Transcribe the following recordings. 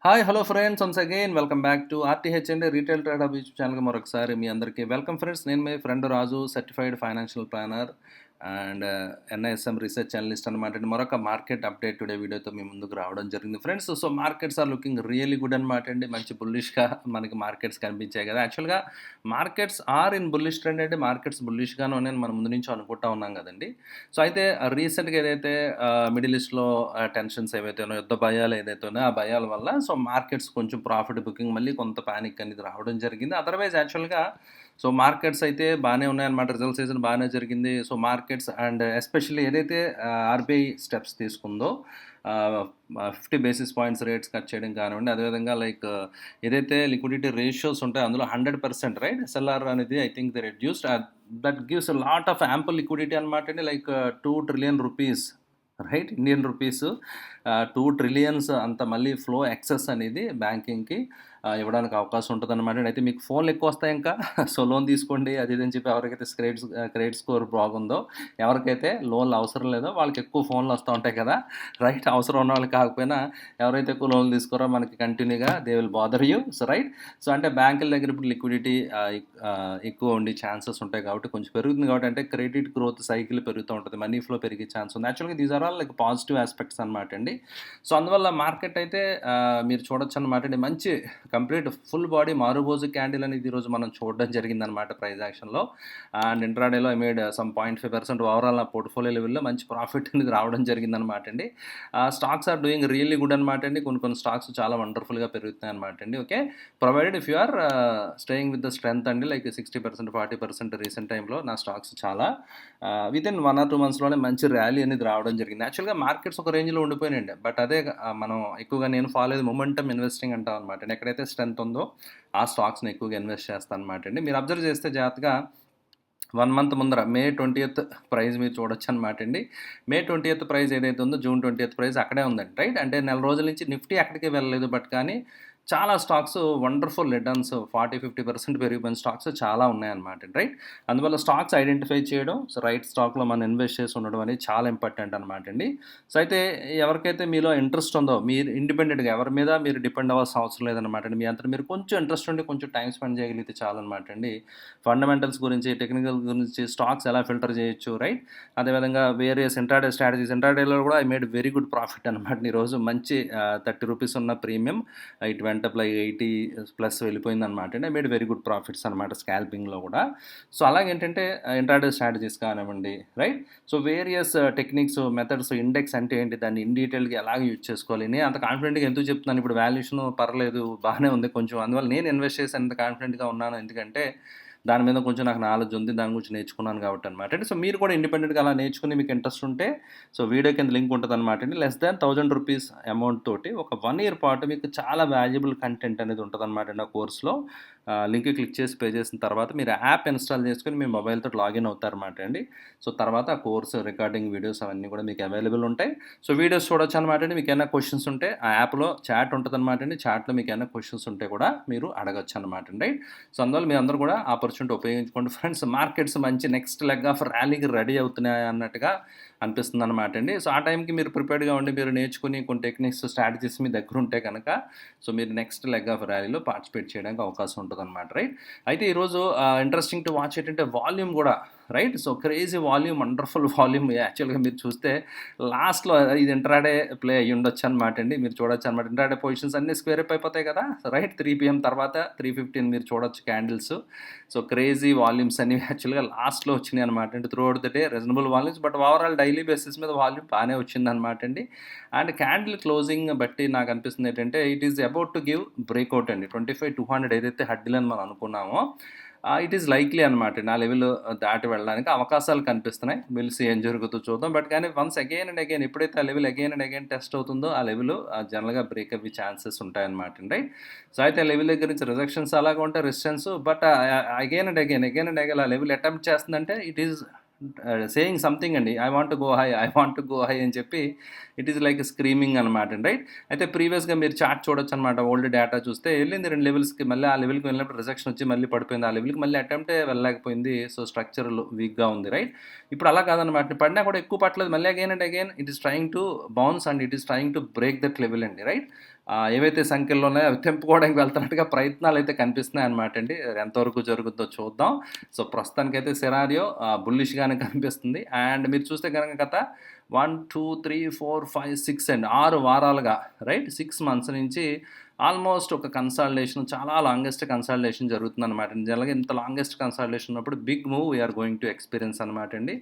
Hi hello friends once again welcome back to RTH and retail trade hub YouTube ఛానల్కి మరొకసారి మీ అందరికీ welcome friends. నేను మీ friend Raju, certified financial planner and NISM research analyst అనమాట. మరొక మార్కెట్ అప్డేట్ టుడే వీడియోతో మీ ముందుకు రావడం జరిగింది friends. So markets are looking really good అనమాట అండి. మంచి బుల్లిష్గా మనకి మార్కెట్స్ కనిపించాయి కదా. యాక్చువల్గా markets are in bullish trend అంటే మార్కెట్స్ బుల్లిష్గానే ఉన్నాయని మనం ముందు నుంచి అనుకుంటా ఉన్నాం కదండి. సో అయితే రీసెంట్గా ఏదైతే మిడిల్ ఈస్ట్లో టెన్షన్స్ ఏవైతే ఉన్నాయో, యుద్ధ భయాలు ఏదైతే ఉన్నాయో ఆ భయాల వల్ల సో మార్కెట్స్ కొంచెం ప్రాఫిట్ బుకింగ్ మళ్ళీ కొంత ప్యానిక్ అనేది రావడం జరిగింది. అదర్వైజ్ యాక్చువల్గా సో మార్కెట్స్ అయితే బాగానే ఉన్నాయన్నమాట. రిజల్ట్ సీజన్ బాగానే జరిగింది. సో మార్కెట్స్ అండ్ ఎస్పెషల్లీ ఏదైతే ఆర్బీఐ స్టెప్స్ తీసుకుందో 50 బేసిస్ పాయింట్స్ రేట్స్ కట్ చేయడం కానివ్వండి, అదేవిధంగా లైక్ ఏదైతే లిక్విడిటీ రేషియోస్ ఉంటాయో అందులో 100% రైట్ ఎస్ఎల్ఆర్ అనేది I think the reduced that gives lot of ample liquidity అనమాట అండి. Like 2 trillion rupees right, Indian rupees 2 trillions అంత మళ్ళీ ఫ్లో ఎక్సెస్ అనేది బ్యాంకింగ్కి ఇవ్వడానికి అవకాశం ఉంటుంది అనమాట. అయితే మీకు ఫోన్లు ఎక్కువ వస్తాయి ఇంకా, సో లోన్ తీసుకోండి అది ఇది అని చెప్పి ఎవరికైతే క్రెడిట్ స్కోర్ బాగుందో, ఎవరికైతే లోన్లు అవసరం లేదో వాళ్ళకి ఎక్కువ ఫోన్లు వస్తూ ఉంటాయి కదా రైట్. అవసరం ఉన్న వాళ్ళు కాకపోయినా ఎవరైతే ఎక్కువ లోన్లు తీసుకోరో మనకి కంటిన్యూగా they will bother you. So right, so అంటే బ్యాంకుల దగ్గర ఇప్పుడు లిక్విడిటీ ఎక్కువ ఉండే ఛాన్సెస్ ఉంటాయి కాబట్టి కొంచెం పెరుగుతుంది కాబట్టి అంటే క్రెడిట్ గ్రోత్ సైకిల్ పెరుగుతూ ఉంటుంది, మనీ ఫ్లో పెరిగే ఛాన్స్ ఉంది. యాక్చువల్గా these are all like positive aspects అనమాట అండి. సో అందువల్ల మార్కెట్ అయితే మీరు చూడొచ్చు అనమాట అండి. మంచి complete full body marubozu candle అనేది ఈరోజు మనం చూడడం జరిగిందనమాట ప్రైస్ యాక్షన్లో. అండ్ ఇంట్రాడేలో ఐ మేడ్ సమ్ 0.5% ఓవరాల్ నా పోర్ట్ఫోలియో లెవెల్లో మంచి ప్రాఫిట్ అనేది రావడం జరిగిందనమాట అండి. Stocks are doing really good అనమాట అండి. కొన్ని స్టాక్స్ చాలా వండర్ఫుల్గా పెరుగుతున్నాయి అనమాట అండి. Okay, provided if you are staying with the strength అండి, లైక్ 60% 40% రీసెంట్ టైంలో నా స్టాక్స్ చాలా విత్ ఇన్ 1 or 2 monthsలోనే మంచి ర్యాలీ అనేది రావడం జరిగింది. యాక్చువల్గా మార్కెట్స్ ఒక రేంజ్లో ఉండిపోయినాయండి, బట్ అదే మనం ఎక్కువగా నేను ఫాలో అయ్యేది మొమెంటమ్ ఇన్వెస్టింగ్ అంటాం అనమాట. ఎక్కడైతే స్ట్రెంత్ ఉందో ఆ స్టాక్స్ని ఎక్కువగా ఇన్వెస్ట్ చేస్తాను అనమాట అండి. మీరు అబ్జర్వ్ చేస్తే జాగ్రత్తగా 1 month ముందర May 20th ప్రైస్ మీరు చూడొచ్చు అనమాట అండి. May 20th ప్రైస్ ఏదైతే ఉందో June 20th ప్రైస్ అక్కడే ఉందండి రైట్. అంటే నెల రోజుల నుంచి నిఫ్టీ అక్కడికి వెళ్ళలేదు, బట్ కానీ చాలా స్టాక్స్ వండర్ఫుల్ రిటర్న్స్ 40-50% పెరిగిపోయిన స్టాక్స్ చాలా ఉన్నాయన్నమాట రైట్. అందువల్ల స్టాక్స్ ఐడెంటిఫై చేయడం, సో రైట్ స్టాక్లో మనం ఇన్వెస్ట్ చేసి ఉండడం అనేది చాలా ఇంపార్టెంట్ అనమాట అండి. సో అయితే ఎవరికైతే మీలో ఇంట్రెస్ట్ ఉందో, మీరు ఇండిపెండెంట్గా ఎవరి మీద మీరు డిపెండ్ అవ్వాల్సిన అవసరం లేదనమాట అండి. మీ అంతా మీరు కొంచెం ఇంట్రెస్ట్ ఉండి కొంచెం టైం స్పెండ్ చేయగలిగితే చాలన్నమాట అండి. ఫండమెంటల్స్ గురించి, టెక్నికల్ గురించి, స్టాక్స్ ఎలా ఫిల్టర్ చేయొచ్చు రైట్. అదేవిధంగా వేరియస్ ఇంట్రాడే స్ట్రాటజీస్, ఇంట్రాడేలో కూడా I made very good profit అనమాట. ఈరోజు మంచి 30 రూపీస్ ఉన్న ప్రీమియం ఇటు వెంట 80+ వెళ్ళిపోయింది అనమాట అండి. I made very good profits అనమాట స్కాల్పింగ్లో కూడా. సో అలాగేంటంటే ఇంట్రాడే స్ట్రాటజీస్ కానివ్వండి right. So various techniques, methods, index అంటే ఏంటి, దాన్ని ఇన్ డీటెయిల్గా ఎలాగ యూజ్ చేసుకోవాలి, నేను అంత కాన్ఫిడెంట్గా ఎందుకు చెప్తున్నాను, ఇప్పుడు వాల్యుయేషన్ పర్లేదు బాగానే ఉంది కొంచెం, అందువల్ల నేను ఇన్వెస్ట్ చేసి అంత కాన్ఫిడెంట్గా ఉన్నాను ఎందుకంటే దాని మీద కొంచెం నాకు నాలెడ్జ్ ఉంది, దాని గురించి నేర్చుకున్నాను కాబట్టి అనమాట అండి. సో మీరు కూడా ఇండిపెండెంట్గా అలా నేర్చుకుని మీకు ఇంట్రెస్ట్ ఉంటే సో వీడియో కింద లింక్ ఉంటుంది అనమాట అండి. లెస్ దాన్ 1000 రూపీస్ అమౌంట్ తోటి ఒక 1 year పాటు మీకు చాలా వాల్యుబుల్ కంటెంట్ అనేది ఉంటుంది అనమాట అండి ఆ కోర్స్లో. లింక్ క్లిక్ చేసి పే చేసిన తర్వాత మీరు యాప్ ఇన్స్టాల్ చేసుకుని మీ మొబైల్తో లాగిన్ అవుతారన్నమాట అండి. సో తర్వాత ఆ కోర్సు రికార్డింగ్ వీడియోస్ అవన్నీ కూడా మీకు అవైలబుల్ ఉంటాయి. సో వీడియోస్ చూడొచ్చు అనమాట అండి. మీకు ఏమైనా క్వశ్చన్స్ ఉంటే ఆ యాప్లో చాట్ ఉంటుంది అనమాట అండి. చాట్లో మీకు ఏమైనా క్వశ్చన్స్ ఉంటే కూడా మీరు అడగచ్చు అనమాట అండి రైట్. సో అందువల్ల మీ అందరూ కూడా ఆపర్చునిటీ ఉపయోగించుకోండి ఫ్రెండ్స్. మార్కెట్స్ మంచి నెక్స్ట్ లెగ్ ఆఫ్ ర్యాలీకి రెడీ అవుతున్నాయి అన్నట్టుగా అనిపిస్తుంది అనమాట అండి. సో ఆ టైంకి మీరు ప్రిపేర్డ్గా ఉండి మీరు నేర్చుకుని కొన్ని టెక్నిక్స్, స్ట్రాటజీస్ మీ దగ్గర ఉంటే కనుక సో మీరు నెక్స్ట్ లెగ్ ఆఫ్ ర్యాలీలో పార్టిసిపేట్ చేయడానికి అవకాశం ఉంటుంది అనమాట రైట్. అయితే ఈరోజు ఇంట్రెస్టింగ్ టు వాచ్ ఏంటంటే వాల్యూమ్ కూడా right. So crazy volume, wonderful volume. యాక్చువల్గా మీరు చూస్తే లాస్ట్లో ఇది ఇంట్రాడే ప్లే అయ్యి ఉండొచ్చు అనమాట అండి. మీరు చూడొచ్చు అనమాట. ఇంట్రాడే పొజిషన్స్ అన్నీ స్క్వేర్ అప్ అయిపోతాయి కదా రైట్. 3 PM తర్వాత 3:15 మీరు చూడొచ్చు క్యాండిల్స్. సో క్రేజీ వాల్యూమ్స్ అనేవి యాక్చువల్గా లాస్ట్లో వచ్చినాయి అనమాట అండి. Through out the day reasonable volumes, but overall daily basis మీద వాల్యూమ్ బాగానే వచ్చింది అనమాట అండి. అండ్ క్యాండిల్ క్లోజింగ్ బట్టి నాకు అనిపిస్తుంది ఏంటంటే it is about to give breakout అండి. 25,200 ఏదైతే హడ్డిల్ అని మనం అనుకున్నామో ఇట్ ఈస్ లైక్లీ అనమాట. నా లెవెల్ దాటి వెళ్ళడానికి అవకాశాలు కనిపిస్తున్నాయి. మిల్సి ఏం జరుగుతుందో చూద్దాం. బట్ కానీ వన్స్ అగైన్ అండ్ అగైన్ ఎప్పుడైతే ఆ level again and again test అవుతుందో ఆ లెవెల్ జనరల్గా బ్రేక్ అవ్వే ఛాన్సెస్ ఉంటాయన్నమాట రైట్. సో అయితే ఆ లెవెల్ దగ్గర నుంచి రిజెక్షన్స్ అలాగా ఉంటాయి, resistance, but again and again ఆ లెవెల్ అటెంప్ట్ చేస్తుందంటే ఇట్ ఈస్ సేయింగ్ సంథింగ్ అండి. ఐ వాంట్ గో హై అని చెప్పి ఇట్ ఈస్ లైక్ స్క్రీమింగ్ అనమాట రైట్. అయితే ప్రీవియస్గా మీరు చార్ట్ చూడొచ్చు అనమాట. ఓల్డ్ డేటా చూస్తే వెళ్ళింది 2 లెవెల్స్కి, మళ్ళీ ఆ లెవెల్కి వెళ్ళినప్పుడు రిజెక్షన్ వచ్చి మళ్ళీ పడిపోయింది. ఆ లెవెల్కి మళ్ళీ అటెంప్టే వెళ్ళలేకపోయింది. సో స్ట్రక్చర్ వీక్గా ఉంది రైట్. ఇప్పుడు అలా కాదనమాట, పడినా కూడా ఎక్కువ పట్టలేదు, మళ్ళీ again and again it is trying to bounce and it is trying to break that level అండి రైట్. ఏవైతే సంఖ్యల్లో ఉన్నాయో అవి తెంపుకోవడానికి వెళ్తున్నట్టుగా ప్రయత్నాలు అయితే కనిపిస్తున్నాయి అనమాట అండి. ఎంతవరకు జరుగుద్దో చూద్దాం. సో ప్రస్తుతానికైతే సినారియో బుల్లిష్‌గానే కనిపిస్తుంది. అండ్ మీరు చూస్తే గనక గత 1, 2, 3, 4, 5, 6 అండి 6 వారాలుగా రైట్ 6 మంత్స్ నుంచి ఆల్మోస్ట్ ఒక కన్సాలిడేషన్ చాలా లాంగెస్ట్ కన్సాలిడేషన్ జరుగుతుందన్నమాట. నిజంగా ఇంత లాంగెస్ట్ కన్సాలిడేషన్ ఉన్నప్పుడు big move we're going to experience అనమాట అండి.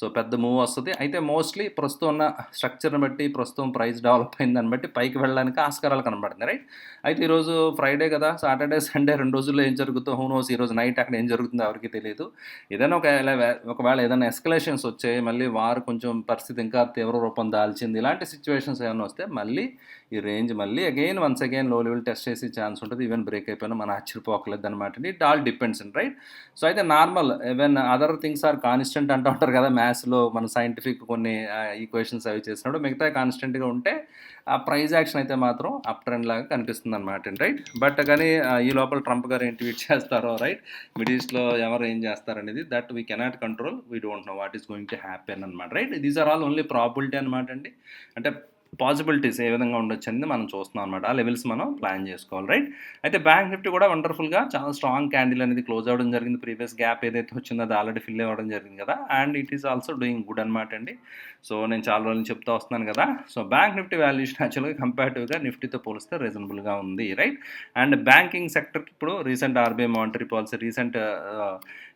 సో పెద్ద మూవ్ వస్తుంది. అయితే మోస్ట్లీ ప్రస్తుతం ఉన్న స్ట్రక్చర్ని బట్టి ప్రస్తుతం ప్రైస్ డెవలప్ అయిందని బట్టి పైకి వెళ్ళడానికి ఆస్కారాలు కనబడుతుంది రైట్. అయితే ఈరోజు ఫ్రైడే కదా, సాటర్డే సండే 2 రోజుల్లో ఏం జరుగుతుందో హూ నోస్. ఈరోజు నైట్ అక్కడ ఏం జరుగుతుందో ఎవరికి తెలియదు. ఏదైనా ఒకవేళ ఏదైనా ఎస్కలేషన్స్ వచ్చాయి, మళ్ళీ వారు కొంచెం పరిస్థితి ఇంకా తీవ్ర రూపం దాల్చింది, ఇలాంటి సిచ్యువేషన్స్ ఏమైనా వస్తే మళ్ళీ ఈ రేంజ్ మళ్ళీ once again low level test చేసే ఛాన్స్ ఉంటుంది. ఈవెన్ బ్రేక్ అయిపోయినా మనం ఆశ్చర్యపోకలేదు అనమాట అండి. ఇట్ ఆల్ డిపెండ్స్ అండి రైట్. సో అయితే normal even other things are constant అంటూ ఉంటారు కదా మ్యాథ్స్లో, మన సైంటిఫిక్ కొన్ని ఈక్వేషన్స్ అవి చేసినప్పుడు మిగతా కాన్స్టెంట్గా ఉంటే ఆ ప్రైజ్ యాక్షన్ అయితే మాత్రం అప్ ట్రెండ్ లాగా కనిపిస్తుంది అనమాట అండి రైట్. బట్ కానీ ఈ లోపల ట్రంప్ గారు ఏం ట్వీట్ చేస్తారో రైట్, మిడిల్ ఈస్ట్లో ఎవరు ఏం చేస్తారనేది that we cannot control, we don't know what is going to happen అనమాట right. These are all only probability అనమాట అండి. అంటే పాసిబిలిటీస్ ఏ విధంగా ఉండొచ్చు అనేది మనం చూస్తున్నాం అనమాట. ఆ లెవెల్స్ మనం ప్లాన్ చేసుకోవాలి రైట్. అయితే బ్యాంక్ నిఫ్టీ కూడా వండర్ఫుల్గా చాలా స్ట్రాంగ్ క్యాండిల్ అనేది క్లోజ్ అవ్వడం జరిగింది. ప్రీవియస్ గ్యాప్ ఏదైతే వచ్చిందో అది ఆల్రెడీ ఫిల్ అవ్వడం జరిగింది కదా, and it is also doing good అనమాట అండి. సో నేను చాలా రోజులు చెప్తూ వస్తున్నాను కదా. సో బ్యాంక్ నిఫ్టీ వాల్యుయేషన్ యాక్చువల్గా కంపారిటివ్గా నిఫ్టీతో పోలిస్తే రీజనబుల్గా ఉంది రైట్. అండ్ బ్యాంకింగ్ సెక్టర్కి ఇప్పుడు recent RBI monetary policy, recent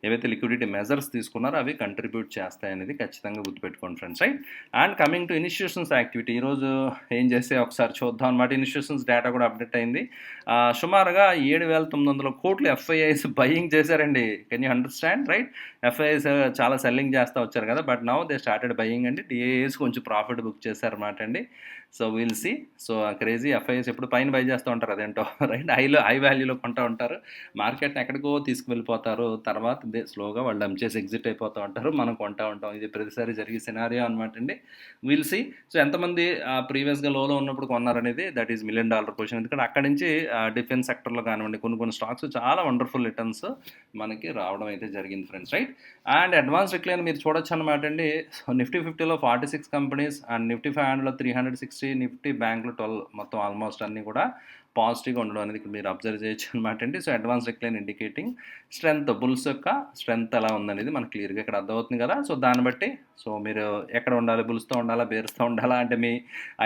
ఏవైతే లిక్విడిటీ మెజర్స్ తీసుకున్నారో అవి కంట్రిబ్యూట్ చేస్తాయనేది ఖచ్చితంగా గుర్తుపెట్టుకోండి friends right. And coming to institutions activity, ఈరోజు ఏం చేస్తే ఒకసారి చూద్దాం అనమాట. ఇన్స్టిట్యూషన్స్ డేటా కూడా అప్డేట్ అయింది. సుమారుగా 7,900 కోట్లు ఎఫ్ఐఐస్ బయింగ్ చేశారండి. Can you understand right. FIIs చాలా సెల్లింగ్ చేస్తూ వచ్చారు కదా, but now they started buying అండి. డిఏఎస్ కొంచెం ప్రాఫిట్ బుక్ చేశారన్నమాట అండి. So will see. So crazy FIs ఎప్పుడు పైన బై చేస్తూ ఉంటారు అదేంటో రైట్. హై వాల్యూలో కొంటూ ఉంటారు, మార్కెట్ని ఎక్కడికో తీసుకువెళ్ళిపోతారు, తర్వాత స్లోగా వాళ్ళు డంప్ చేసి ఎగ్జిట్ అయిపోతూ ఉంటారు, మనం కొంటూ ఉంటాం. ఇది ప్రతిసారి జరిగే సినారియో అనమాట అండి. Will see. సో ఎంతమంది ప్రీవియస్గా లోలో ఉన్నప్పుడు కొన్నారనేది దట్ ఈస్ $1 million క్వశ్చన్. ఎందుకంటే అక్కడి నుంచి డిఫెన్స్ సెక్టర్లో కానివ్వండి కొన్ని స్టాక్స్ చాలా వండర్ఫుల్ రిటర్న్స్ మనకి రావడం అయితే జరిగింది friends right. And advance decline మీరు చూడొచ్చు అనమాట అండి. నిఫ్టీ 50లో 46 కంపెనీస్ అండ్ నిఫ్టీ 500లో 360, నిఫ్టీ బ్యాంక్లో 12, మొత్తం ఆల్మోస్ట్ అన్నీ కూడా పాజిటివ్గా ఉండడం అనేది మీరు అబ్జర్వ్ చేయొచ్చు అనమాట అండి. So advance decline indicating strength, bulls యొక్క స్ట్రెంత్ ఎలా ఉందనేది మనకు క్లియర్గా ఇక్కడ అర్థమవుతుంది కదా. సో దాన్ని బట్టి సో మీరు ఎక్కడ ఉండాలి, బుల్స్తో ఉండాలా, బేర్స్తో ఉండాలా అంటే మీ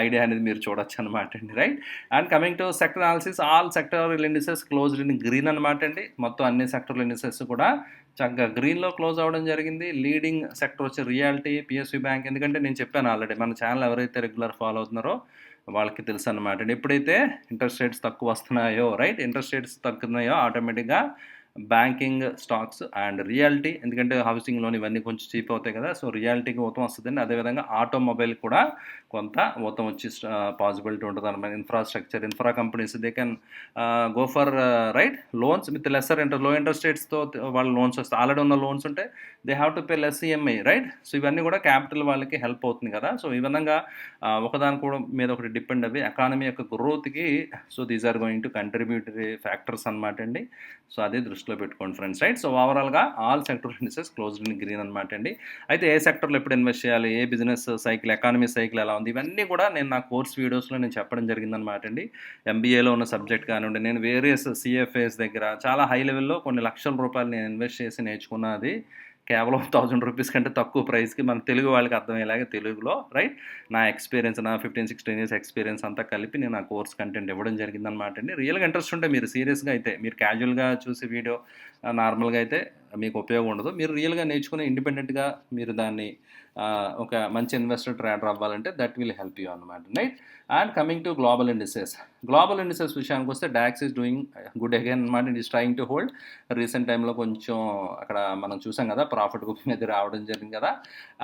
ఐడియా అనేది మీరు చూడొచ్చు అనమాట అండి right. And coming to sector analysis, all sector indices closed in green అనమాట అండి. మొత్తం అన్ని సెక్టర్ ఇండిసెస్ కూడా చక్కగా గ్రీన్లో క్లోజ్ అవ్వడం జరిగింది. లీడింగ్ సెక్టర్ వచ్చి రియాలిటీ, పిఎస్యూ బ్యాంక్. ఎందుకంటే నేను చెప్పాను ఆల్రెడీ, మన ఛానల్ ఎవరైతే రెగ్యులర్ ఫాలో అవుతున్నారో వాళ్ళకి తెలుసు అనమాట. ఎప్పుడైతే ఇంట్రెస్ట్ రేట్స్ తక్కువ వస్తున్నాయో రైట్, ఇంట్రెస్ట్ రేట్స్ తగ్గుతున్నాయో ఆటోమేటిక్గా బ్యాంకింగ్ స్టాక్స్ అండ్ రియాలిటీ, ఎందుకంటే హౌసింగ్ లోన్ ఇవన్నీ కొంచెం చీప్ అవుతాయి కదా, సో రియాలిటీకి ఊతం వస్తుందండి. అదేవిధంగా ఆటోమొబైల్ కూడా కొంత ఊతం వచ్చి పాసిబిలిటీ ఉంటుంది అనమాట. Infra companies they can go for right loans with lesser లో ఇంట్రెస్ట్ రేట్స్తో వాళ్ళు లోన్స్ వస్తాయి. ఆల్రెడీ ఉన్న లోన్స్ ఉంటే they have to pay less EMI right. So ఇవన్నీ కూడా క్యాపిటల్ వాళ్ళకి హెల్ప్ అవుతుంది కదా. సో ఈ విధంగా ఒకదాని కూడా మీద ఒకటి డిపెండ్ అవి ఎకానమీ యొక్క గ్రోత్కి. So these are going to contributory factors అనమాట అండి. సో అదే దృష్టిలో పెట్టుకోండి ఫ్రెండ్స్ రైట్. సో ఓవరాల్గా all sector indices closed in green అనమాట అండి. అయితే ఏ సెక్టర్లో ఎప్పుడు ఇన్వెస్ట్ చేయాలి, ఏ బిజినెస్ సైకిల్, ఎకానమీ సైకిల్ ఎలా ఉంది, ఇవన్నీ కూడా నేను నా కోర్స్ వీడియోస్లో నేను చెప్పడం జరిగిందనమాట అండి. ఎంబీఏలో ఉన్న సబ్జెక్ట్ కానివ్వండి, నేను వేరియస్ సిఎఫ్ఏస్ దగ్గర చాలా హై లెవెల్లో కొన్ని లక్షల రూపాయలు నేను ఇన్వెస్ట్ చేసి నేర్చుకున్నది కేవలం 1000 రూపీస్ కంటే తక్కువ ప్రైస్కి మన తెలుగు వాళ్ళకి అర్థమయ్యేలాగా తెలుగులో రైట్. నా ఎక్స్పీరియన్స్, నా 15-16 ఇయర్స్ ఎక్స్పీరియన్స్ అంతా కలిపి నేను ఆ కోర్స్ కంటెంట్ ఇవ్వడం జరిగిందనమాట అండి. రియల్గా ఇంట్రెస్ట్ ఉంటే మీరు సీరియస్గా అయితే, మీరు క్యాజువల్గా చూసే వీడియో నార్మల్గా అయితే మీకు ఉపయోగం ఉండదు. మీరు రియల్గా నేర్చుకుని ఇండిపెండెంట్గా మీరు దాన్ని ఒక మంచి ఇన్వెస్టర్ ట్రేడర్ అవ్వాలంటే దట్ విల్ హెల్ప్ యూ అనమాట right. And coming to global indices విషయానికి వస్తే DAX is doing good again అనమాట. It is trying to hold. Recent టైంలో కొంచెం అక్కడ మనం చూసాం కదా, ప్రాఫిట్ బుకింగ్ అది రావడం జరిగింది కదా.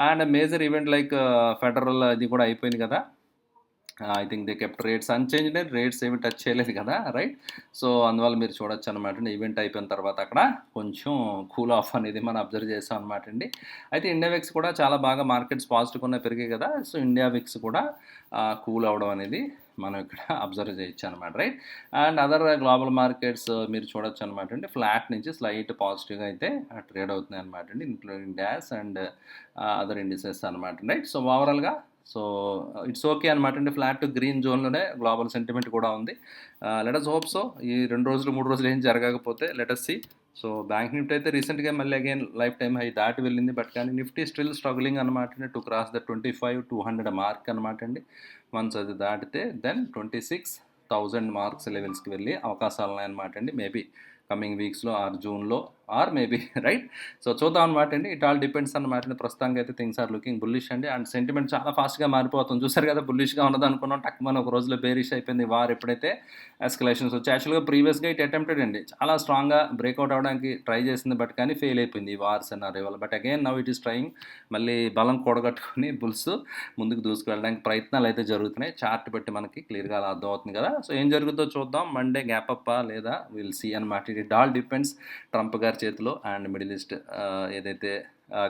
And major event like federal అది కూడా అయిపోయింది కదా. I think they kept rates unchanged, rates ఏమి టచ్ చేయలేదు కదా రైట్. సో అందువల్ల మీరు చూడొచ్చు అనమాట అండి. ఈవెంట్ అయిపోయిన తర్వాత అక్కడ కొంచెం కూల్ ఆఫ్ అనేది మనం అబ్జర్వ్ చేస్తాం అనమాట అండి. అయితే ఇండియా విక్స్ కూడా చాలా బాగా మార్కెట్స్ పాజిటివ్గా పెరిగాయి కదా. సో ఇండియా విక్స్ కూడా కూల్ అవడం అనేది మనం ఇక్కడ అబ్జర్వ్ చేయొచ్చు అనమాట right. And other global markets మీరు చూడొచ్చు అనమాట అండి. ఫ్లాట్ నుంచి స్లైట్ పాజిటివ్గా అయితే ట్రేడ్ అవుతున్నాయి అనమాట అండి, including Dow's and other indices అనమాట రైట్. సో ఓవరాల్గా సో ఇట్స్ ఓకే అనమాట అండి. ఫ్లాట్ టు గ్రీన్ జోన్లోనే గ్లోబల్ సెంటిమెంట్ కూడా ఉంది. Let us hope so. ఈ 2 రోజులు 3 రోజులు ఏం జరగకపోతే let us see. So bank Nifty అయితే రీసెంట్గా మళ్ళీ అగైన్ లైఫ్ టైమ్ హై దాటి వెళ్ళింది. బట్ కానీ నిఫ్టీ స్టిల్ స్ట్రగులింగ్ అనమాట అండి టు క్రాస్ ద 25,200 మార్క్ అనమాట అండి. వన్స్ అది దాటితే దెన్ 26,000 మార్క్స్ లెవెల్స్కి వెళ్ళి అవకాశాలు ఉన్నాయన్నమాట అండి. మేబీ కమింగ్ వీక్స్లో ఆర్ జూన్లో ఆర్ మేబీ రైట్. సో చూద్దాం అనమాట అండి. ఇట్ ఆల్ డిపెండ్స్ అనమాట అండి. ప్రస్తుతానికి అయితే థింగ్స్ ఆర్ లుకింగ్ బుల్లిష్ అండి. అండ్ సెంటిమెంట్ చాలా ఫాస్ట్గా మారిపోతుంది. చూసారు కదా, బుల్లిష్గా ఉన్నది అనుకున్నాం, టక్కుమని ఒక రోజులో బేరిష్ అయిపోయింది. వార్ ఎప్పుడైతే ఎస్కలేషన్స్ వచ్చి యాక్చువల్గా ప్రీవియస్గా ఇట్ అటెంప్టెడ్ అండి, చాలా స్ట్రాంగ్గా బ్రేక్అవుట్ అవ్వడానికి ట్రై చేసింది. బట్ కానీ ఫెయిల్ అయిపోయింది ఈ వార్స్ అన్నారు వల్ల. But again now it is trying. మళ్ళీ బలం కూడగట్టుకుని బుల్స్ ముందుకు దూసుకువెళ్ళడానికి ప్రయత్నాలు అయితే జరుగుతున్నాయి. చార్ట్ బట్టి మనకి క్లియర్గా అలా అర్థమవుతుంది కదా. సో ఏం జరుగుతుందో చూద్దాం. మండే గ్యాప్ అప్పా లేదా విల్ సీ అనమాట. ఇట్ ఆల్ డిపెండ్స్ ట్రంప్ గారి చేతిలో అండ్ మిడిల్ ఈస్ట్ ఏదైతే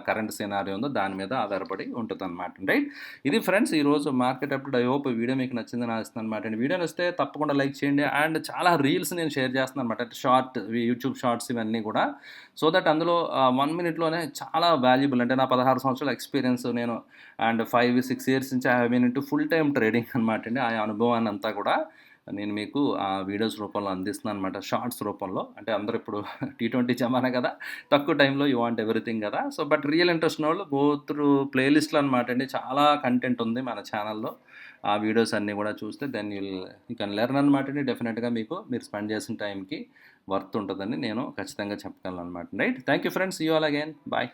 కరెంట్ సినారీ ఉందో దాని మీద ఆధారపడి ఉంటుంది అనమాట. రైట్. ఇది ఫ్రెండ్స్ ఈరోజు market update. I hope video మీకు నచ్చిందని ఆశిస్తున్నాను అనమాట అండి. వీడియో వస్తే తప్పకుండా లైక్ చేయండి. అండ్ చాలా రీల్స్ నేను షేర్ చేస్తున్నాను అనమాట, షార్ట్ యూట్యూబ్ షార్ట్స్ ఇవన్నీ కూడా. సో దట్ అందులో 1 మినిట్లోనే చాలా వాల్యుబుల్, అంటే నా 16 సంవత్సరాల ఎక్స్పీరియన్స్ నేను అండ్ 5-6 ఇయర్స్ నుంచి I have been into full time trading అనమాట అండి. ఆ అనుభవాన్ని అంతా కూడా నేను మీకు ఆ వీడియోస్ రూపంలో అందిస్తున్నాను అనమాట, షార్ట్స్ రూపంలో. అంటే అందరూ ఇప్పుడు T20 జమానా కదా, తక్కువ టైంలో యూ వాంట్ ఎవ్రీథింగ్ కదా. సో బట్ రియల్ ఇంట్రెస్ట్ ఉన్న వాళ్ళు గో త్రూ ప్లేలిస్ట్లు అనమాట అండి. చాలా కంటెంట్ ఉంది మన ఛానల్లో. ఆ వీడియోస్ అన్నీ కూడా చూస్తే దెన్ యూ కెన్ లెర్న్ అనమాట అండి. డెఫినెట్గా మీకు మీరు స్పెండ్ చేసిన టైంకి వర్త్ ఉంటుందని నేను ఖచ్చితంగా చెప్పగలను అనమాట. Right. Thank you friends. You all again. Bye.